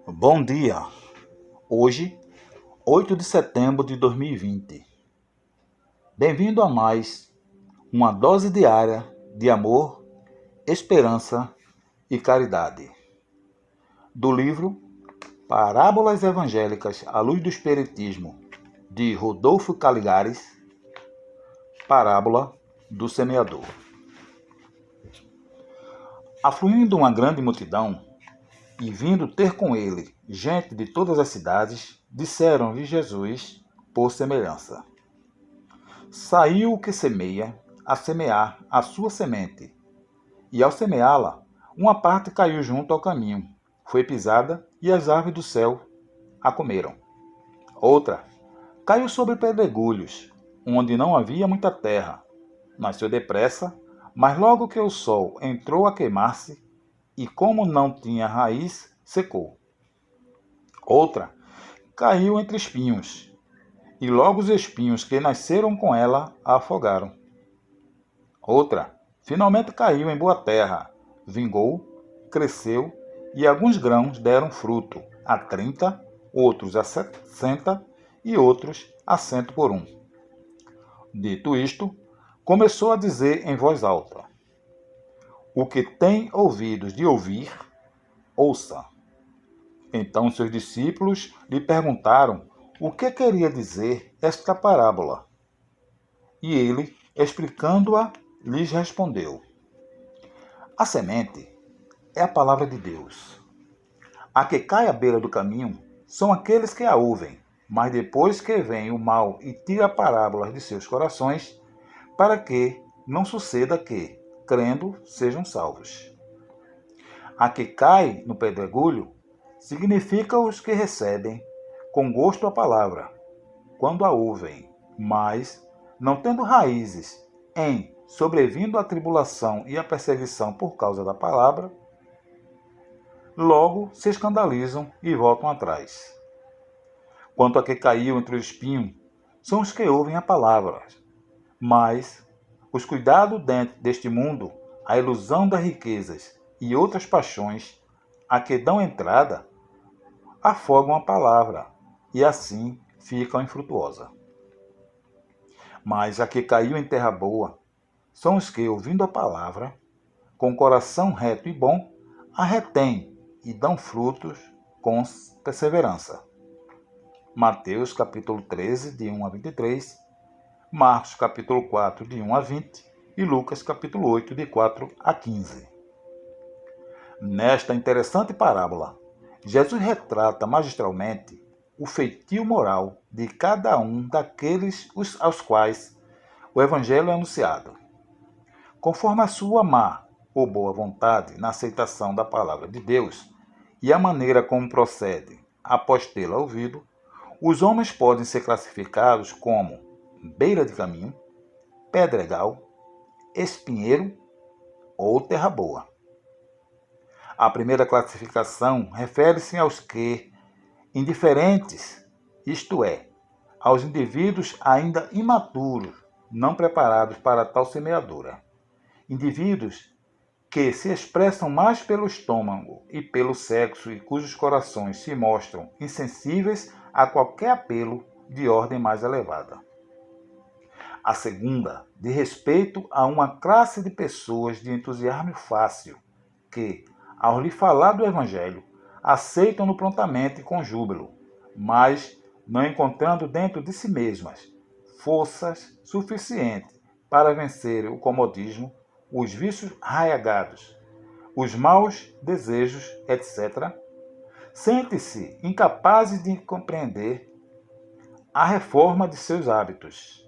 Bom dia! Hoje, 8 de setembro de 2020. Bem-vindo a mais uma dose diária de amor, esperança e caridade. Do livro Parábolas Evangélicas à Luz do Espiritismo, de Rodolfo Caligares, Parábola do Semeador. Afluindo uma grande multidão, e vindo ter com ele gente de todas as cidades, disseram-lhe Jesus por semelhança: Saiu o que semeia a semear a sua semente, e ao semeá-la, uma parte caiu junto ao caminho, foi pisada, e as aves do céu a comeram. Outra caiu sobre pedregulhos, onde não havia muita terra. Nasceu depressa, mas logo que o sol entrou a queimar-se, e como não tinha raiz, secou. Outra caiu entre espinhos, e logo os espinhos que nasceram com ela a afogaram. Outra finalmente caiu em boa terra, vingou, cresceu, e alguns grãos deram fruto, a 30, outros a 60 e outros a 100 por um. Dito isto, começou a dizer em voz alta: O que tem ouvidos de ouvir, ouça. Então seus discípulos lhe perguntaram o que queria dizer esta parábola. E ele, explicando-a, lhes respondeu: A semente é a palavra de Deus. A que cai à beira do caminho são aqueles que a ouvem, mas depois que vem o mal e tira parábolas de seus corações, para que não suceda que, crendo, sejam salvos. A que cai no pedregulho significa os que recebem com gosto a palavra, quando a ouvem, mas, não tendo raízes em sobrevindo a tribulação e a perseguição por causa da palavra, logo se escandalizam e voltam atrás. Quanto a que caiu entre o espinho, são os que ouvem a palavra, mas os cuidados deste mundo, a ilusão das riquezas e outras paixões, a que dão entrada, afogam a palavra e assim ficam infrutuosa. Mas a que caiu em terra boa são os que, ouvindo a palavra, com coração reto e bom, a retêm e dão frutos com perseverança. Mateus capítulo 13, de 1 a 23, Marcos capítulo 4, de 1 a 20 e Lucas capítulo 8, de 4 a 15. Nesta interessante parábola, Jesus retrata magistralmente o feitio moral de cada um daqueles aos quais o Evangelho é anunciado. Conforme a sua má ou boa vontade na aceitação da palavra de Deus e a maneira como procede após tê-la ouvido, os homens podem ser classificados como beira de caminho, pedregal, espinheiro ou terra boa. A primeira classificação refere-se aos que, indiferentes, isto é, aos indivíduos ainda imaturos, não preparados para tal semeadura. Indivíduos que se expressam mais pelo estômago e pelo sexo e cujos corações se mostram insensíveis a qualquer apelo de ordem mais elevada. A segunda, de respeito a uma classe de pessoas de entusiasmo fácil, que, ao lhe falar do Evangelho, aceitam-no prontamente com júbilo, mas, não encontrando dentro de si mesmas forças suficientes para vencer o comodismo, os vícios raiagados, os maus desejos, etc., sente-se incapazes de compreender a reforma de seus hábitos,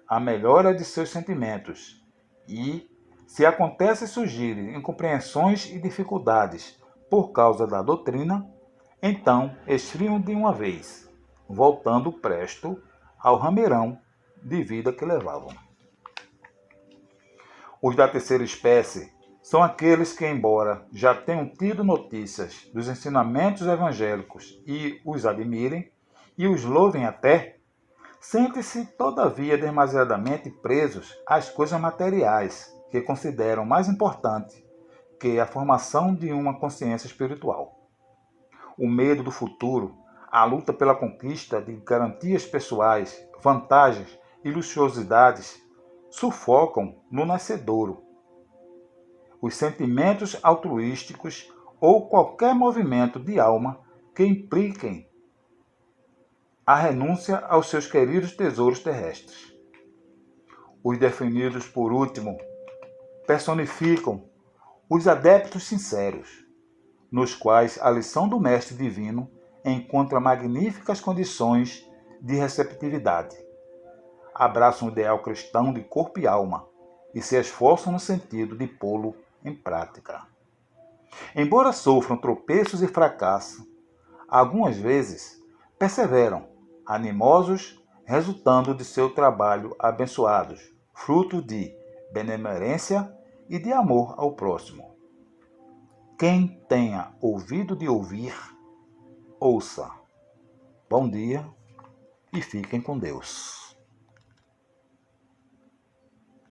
a melhora de seus sentimentos e, se acontece surgirem incompreensões e dificuldades por causa da doutrina, então esfriam de uma vez, voltando presto ao rameirão de vida que levavam. Os da terceira espécie são aqueles que, embora já tenham tido notícias dos ensinamentos evangélicos e os admirem e os louvem até, sentem-se, todavia, demasiadamente presos às coisas materiais que consideram mais importante que a formação de uma consciência espiritual. o medo do futuro, a luta pela conquista de garantias pessoais, vantagens e luxuosidades sufocam no nascedouro. Os sentimentos altruísticos ou qualquer movimento de alma que impliquem a renúncia aos seus queridos tesouros terrestres. Os definidos por último personificam os adeptos sinceros, nos quais a lição do Mestre Divino encontra magníficas condições de receptividade. Abraçam o ideal cristão de corpo e alma e se esforçam no sentido de pô-lo em prática. Embora sofram tropeços e fracassos, algumas vezes perseveram, animosos, resultando de seu trabalho abençoados, fruto de benemerência e de amor ao próximo. Quem tenha ouvido de ouvir, ouça. Bom dia e fiquem com Deus.